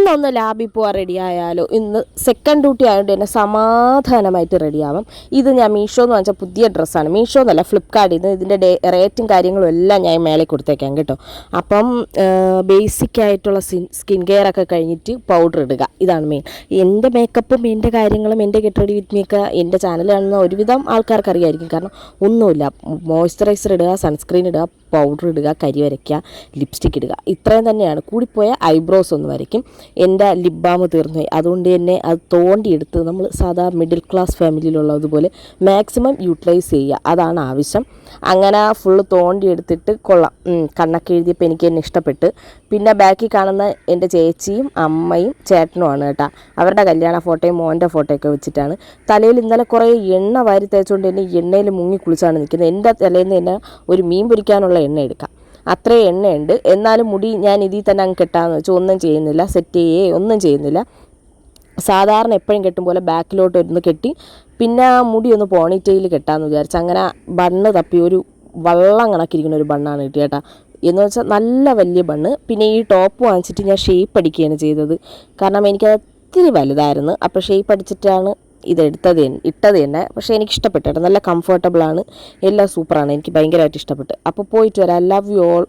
ഇന്നൊന്ന് ലാബിൽ പോവാൻ റെഡിയായാലോ. ഇന്ന് സെക്കൻഡ് ഡ്യൂട്ടി ആയതുകൊണ്ട് തന്നെ സമാധാനമായിട്ട് റെഡിയാവാം. ഇത് ഞാൻ മീഷോ എന്ന് വെച്ചാൽ പുതിയ ഡ്രസ്സാണ്. മീഷോ എന്നല്ല, ഫ്ലിപ്കാർട്ടിൽ നിന്ന്. ഇതിൻ്റെ റേറ്റും കാര്യങ്ങളും എല്ലാം ഞാൻ മേലെ കൊടുത്തേക്കാം കേട്ടോ. അപ്പം ബേസിക്കായിട്ടുള്ള സ്കിൻ കെയർ ഒക്കെ കഴിഞ്ഞിട്ട് പൗഡർ ഇടുക, ഇതാണ് മെയിൻ. എൻ്റെ മേക്കപ്പും എൻ്റെ കാര്യങ്ങളും എൻ്റെ ഗെറ്റ് റെഡി വിത്ത് മീക്ക് എൻ്റെ ചാനൽ കാണുന്ന ഒരുവിധം ആൾക്കാർക്ക് അറിയായിരിക്കും. കാരണം ഒന്നുമില്ല, മോയ്സ്ചറൈസർ ഇടുക, സൺസ്ക്രീൻ ഇടുക, പൗഡർ ഇടുക, കരി വരയ്ക്കുക, ലിപ്സ്റ്റിക് ഇടുക, ഇത്രയും തന്നെയാണ്. കൂടിപ്പോയ ഐബ്രോസ് ഒന്ന് വരയ്ക്കും. എൻ്റെ ലിപ് ബാം തീർന്നു പോയി, അതുകൊണ്ട് തന്നെ അത് തോണ്ടിയെടുത്ത് നമ്മൾ സാധാ മിഡിൽ ക്ലാസ് ഫാമിലിയിലുള്ളതുപോലെ മാക്സിമം യൂട്ടിലൈസ് ചെയ്യുക, അതാണ് ആവശ്യം. അങ്ങനെ ഫുള്ള് തോണ്ടിയെടുത്തിട്ട് കൊള്ളാം. കണ്ണൊക്കെ എഴുതിയപ്പോൾ എനിക്ക് തന്നെ ഇഷ്ടപ്പെട്ട്. പിന്നെ ബാക്കിൽ കാണുന്ന എൻ്റെ ചേച്ചിയും അമ്മയും ചേട്ടനുമാണ് കേട്ടോ. അവരുടെ കല്യാണ ഫോട്ടോയും മോൻ്റെ ഫോട്ടോയൊക്കെ വെച്ചിട്ടാണ്. തലയിൽ ഇന്നലെ കുറേ എണ്ണ വാരി തേച്ചുകൊണ്ട് തന്നെ എണ്ണയിൽ മുങ്ങി കുളിച്ചാണ് നിൽക്കുന്നത്. എൻ്റെ തലയിൽ നിന്ന് തന്നെ ഒരു മീൻ പൊരിക്കാനുള്ള എണ്ണ എടുക്കാം, അത്രയും എണ്ണയുണ്ട്. എന്നാലും മുടി ഞാൻ ഇതിൽ തന്നെ അങ്ങ് കെട്ടാമെന്ന് വെച്ചാൽ ഒന്നും ചെയ്യുന്നില്ല, സെറ്റ് ഒന്നും ചെയ്യുന്നില്ല. സാധാരണ എപ്പോഴും കെട്ടും പോലെ ബാക്കിലോട്ട് ഒന്ന് കെട്ടി പിന്നെ ആ മുടി ഒന്ന് പോണിറ്റെയിൽ കെട്ടാമെന്ന് വിചാരിച്ചു. അങ്ങനെ ബണ്ണ് തപ്പി ഒരു വള്ളം കണക്കിരിക്കുന്ന ഒരു ബണ്ണാണ് കിട്ടിയ കേട്ടോ. എന്ന് വെച്ചാൽ നല്ല വലിയ ബണ്ണ്. പിന്നെ ഈ ടോപ്പ് വാങ്ങിച്ചിട്ട് ഞാൻ ഷേപ്പ് അടിക്കുകയാണ് ചെയ്തത്. കാരണം എനിക്കത് ഒത്തിരി വലുതായിരുന്നു. അപ്പോൾ ഷേപ്പ് അടിച്ചിട്ടാണ് ഇട്ടത് തന്നെ. പക്ഷേ എനിക്ക് ഇഷ്ടപ്പെട്ടു കേട്ടോ, നല്ല കംഫർട്ടബിളാണ്, എല്ലാം സൂപ്പറാണ്, എനിക്ക് ഭയങ്കരമായിട്ട് ഇഷ്ടപ്പെട്ടു. അപ്പോൾ പോയിട്ട് വരാം. Love you all.